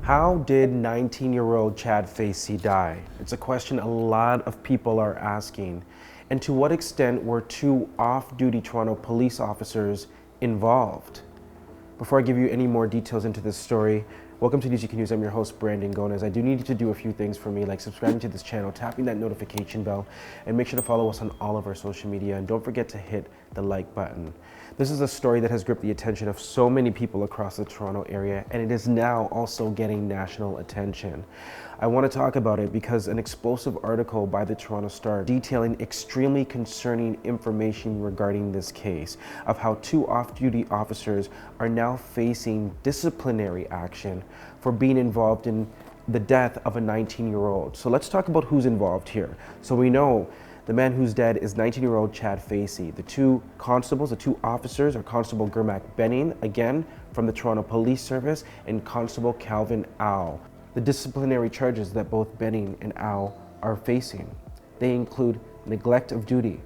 How did 19-year-old Chadd Facey die? It's a question a lot of people are asking. And to what extent were two off-duty Toronto police officers involved? Before I give you any more details into this story, welcome to Kijiji News. I'm your host, Brandon Gomez. I do need you to do a few things for me, like subscribing to this channel, tapping that notification bell, and make sure to follow us on all of our social media. And don't forget to hit the like button. This is a story that has gripped the attention of so many people across the Toronto area, and it is now also getting national attention. I want to talk about it because an explosive article by the Toronto Star detailing extremely concerning information regarding this case of how two off-duty officers are now facing disciplinary action for being involved in the death of a 19-year-old. So let's talk about who's involved here. So we know the man who's dead is 19-year-old Chadd Facey. The two constables, the two officers, are Constable Gurmak Benning, again from the Toronto Police Service, and Constable Calvin Au. The disciplinary charges that both Benning and Au are facing, they include neglect of duty,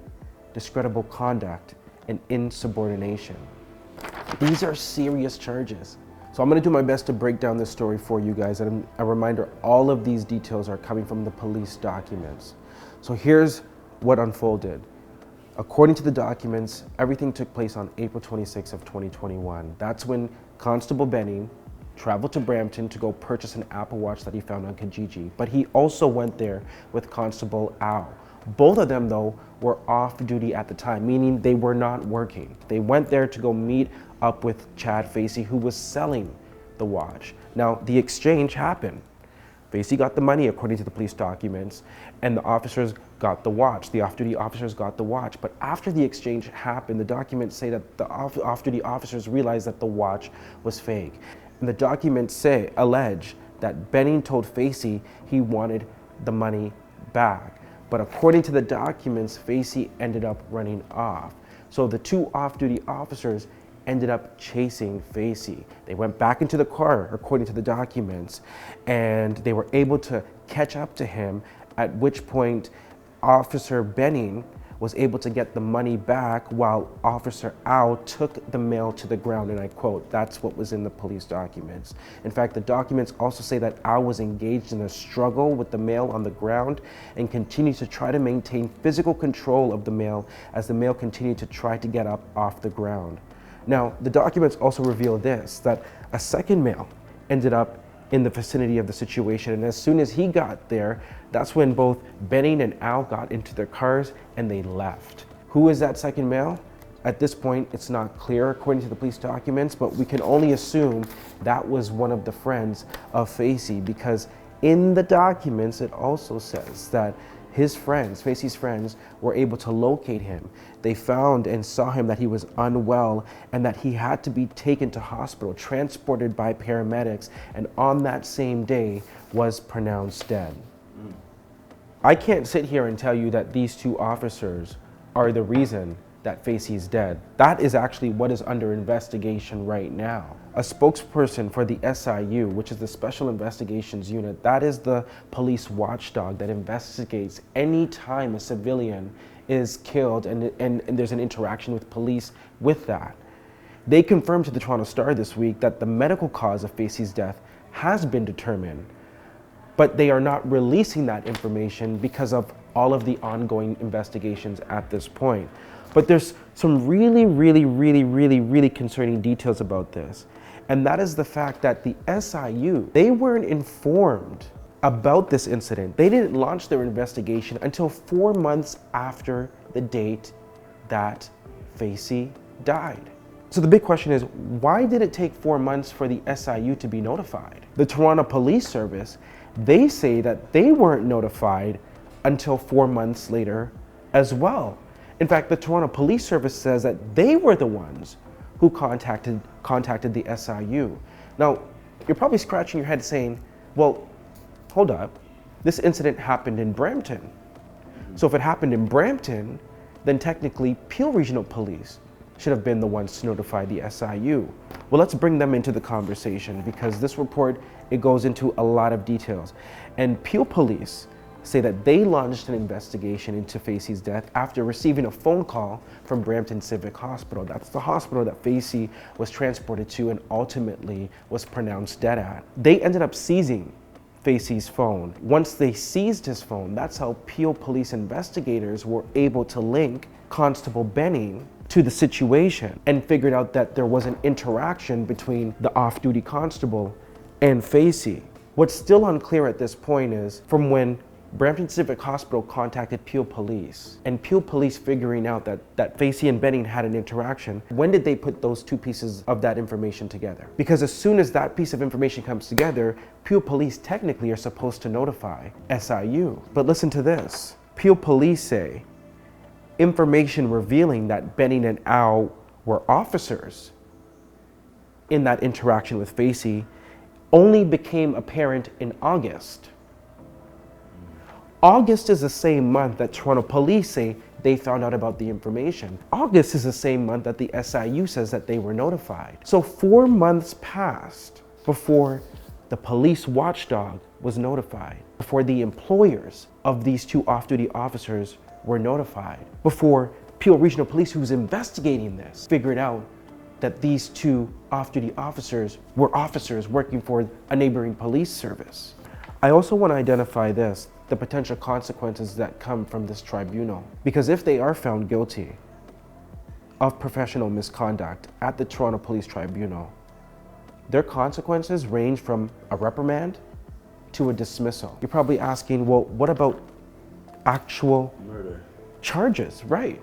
discreditable conduct, and insubordination. These are serious charges. So I'm going to do my best to break down this story for you guys. And a reminder, all of these details are coming from the police documents. So here's what unfolded. According to the documents, everything took place on April 26th of 2021. That's when Constable Benning traveled to Brampton to go purchase an Apple Watch that he found on Kijiji. But he also went there with Constable Au. Both of them, though, were off duty at the time, meaning they were not working. They went there to go meet up with Chadd Facey, who was selling the watch. Now, the exchange happened. Facey got the money according to the police documents, and the officers got the watch. The off-duty officers got the watch. But after the exchange happened, the documents say that the off-duty officers realized that the watch was fake. And the documents allege that Benning told Facey he wanted the money back. But according to the documents, Facey ended up running off. So the two off-duty officers ended up chasing Facey. They went back into the car, according to the documents, and they were able to catch up to him, at which point Officer Benning was able to get the money back while Officer Au took the mail to the ground, and I quote, that's what was in the police documents. In fact, the documents also say that Au was engaged in a struggle with the mail on the ground and continued to try to maintain physical control of the mail as the mail continued to try to get up off the ground. Now, the documents also reveal this, that a second male ended up in the vicinity of the situation, and as soon as he got there, that's when both Benning and Au got into their cars and they left. Who is that second male? At this point, it's not clear according to the police documents, but we can only assume that was one of the friends of Facey, because in the documents it also says that his friends, Facey's friends, were able to locate him. They found and saw him that he was unwell and that he had to be taken to hospital, transported by paramedics, and on that same day was pronounced dead. I can't sit here and tell you that these two officers are the reason that Facey's dead. That is actually what is under investigation right now. A spokesperson for the SIU, which is the Special Investigations Unit, that is the police watchdog that investigates any time a civilian is killed and there's an interaction with police with that. They confirmed to the Toronto Star this week that the medical cause of Facey's death has been determined, but they are not releasing that information because of all of the ongoing investigations at this point. But there's some really concerning details about this. And that is the fact that the SIU, they weren't informed about this incident. They didn't launch their investigation until 4 months after the date that Facey died. So the big question is, why did it take 4 months for the SIU to be notified? The Toronto Police Service, they say that they weren't notified until 4 months later as well. In fact, the Toronto Police Service says that they were the ones who contacted the SIU. Now, you're probably scratching your head saying, well, hold up, this incident happened in Brampton. So if it happened in Brampton, then technically Peel Regional Police should have been the ones to notify the SIU. Well, let's bring them into the conversation because this report, it goes into a lot of details. And Peel Police, say that they launched an investigation into Facey's death after receiving a phone call from Brampton Civic Hospital. That's the hospital that Facey was transported to and ultimately was pronounced dead at. They ended up seizing Facey's phone. Once they seized his phone, that's how Peel police investigators were able to link Constable Benning to the situation and figured out that there was an interaction between the off-duty constable and Facey. What's still unclear at this point is from when Brampton Civic Hospital contacted Peel Police and Peel Police figuring out that Facey and Benning had an interaction, when did they put those two pieces of that information together? Because as soon as that piece of information comes together, Peel Police technically are supposed to notify SIU. But listen to this. Peel Police say information revealing that Benning and Al were officers in that interaction with Facey only became apparent in August. August is the same month that Toronto police say they found out about the information. August is the same month that the SIU says that they were notified. So 4 months passed before the police watchdog was notified, before the employers of these two off-duty officers were notified, before Peel Regional Police, who was investigating this, figured out that these two off-duty officers were officers working for a neighboring police service. I also want to identify this, the potential consequences that come from this tribunal. Because if they are found guilty of professional misconduct at the Toronto Police Tribunal, their consequences range from a reprimand to a dismissal. You're probably asking, well, what about actual murder charges, right?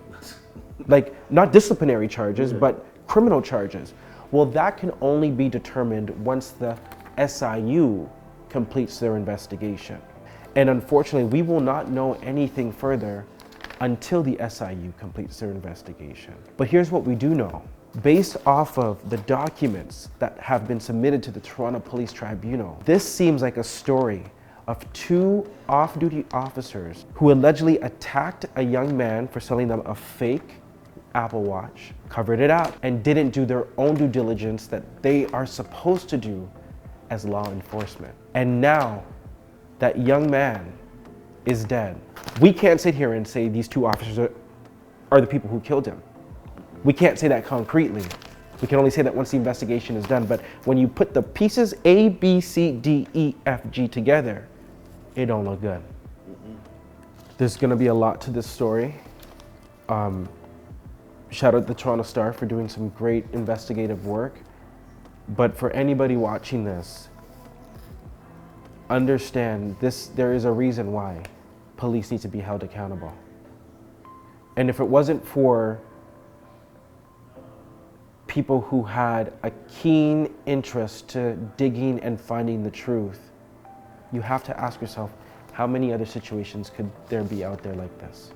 Like not disciplinary charges, but criminal charges. Well, that can only be determined once the SIU completes their investigation. And unfortunately, we will not know anything further until the SIU completes their investigation. But here's what we do know. Based off of the documents that have been submitted to the Toronto Police Tribunal, this seems like a story of two off-duty officers who allegedly attacked a young man for selling them a fake Apple Watch, covered it up, and didn't do their own due diligence that they are supposed to do as law enforcement. And now that young man is dead. We can't sit here and say these two officers are the people who killed him. We can't say that concretely. We can only say that once the investigation is done. But when you put the pieces A, B, C, D, E, F, G together, it don't look good. There's gonna be a lot to this story. Shout out the Toronto Star for doing some great investigative work. But for anybody watching this, understand this, there is a reason why police need to be held accountable. And if it wasn't for people who had a keen interest to digging and finding the truth, you have to ask yourself, how many other situations could there be out there like this?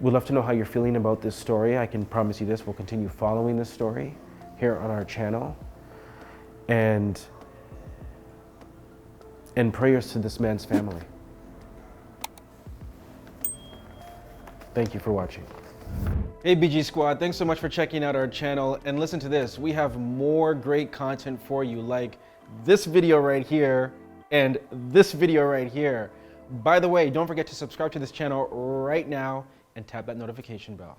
We'd love to know how you're feeling about this story. I can promise you this, we'll continue following this story here on our channel. And prayers to this man's family. Thank you for watching. Hey BG Squad, thanks so much for checking out our channel. And listen to this, we have more great content for you, like this video right here and this video right here. By the way, don't forget to subscribe to this channel right now and tap that notification bell.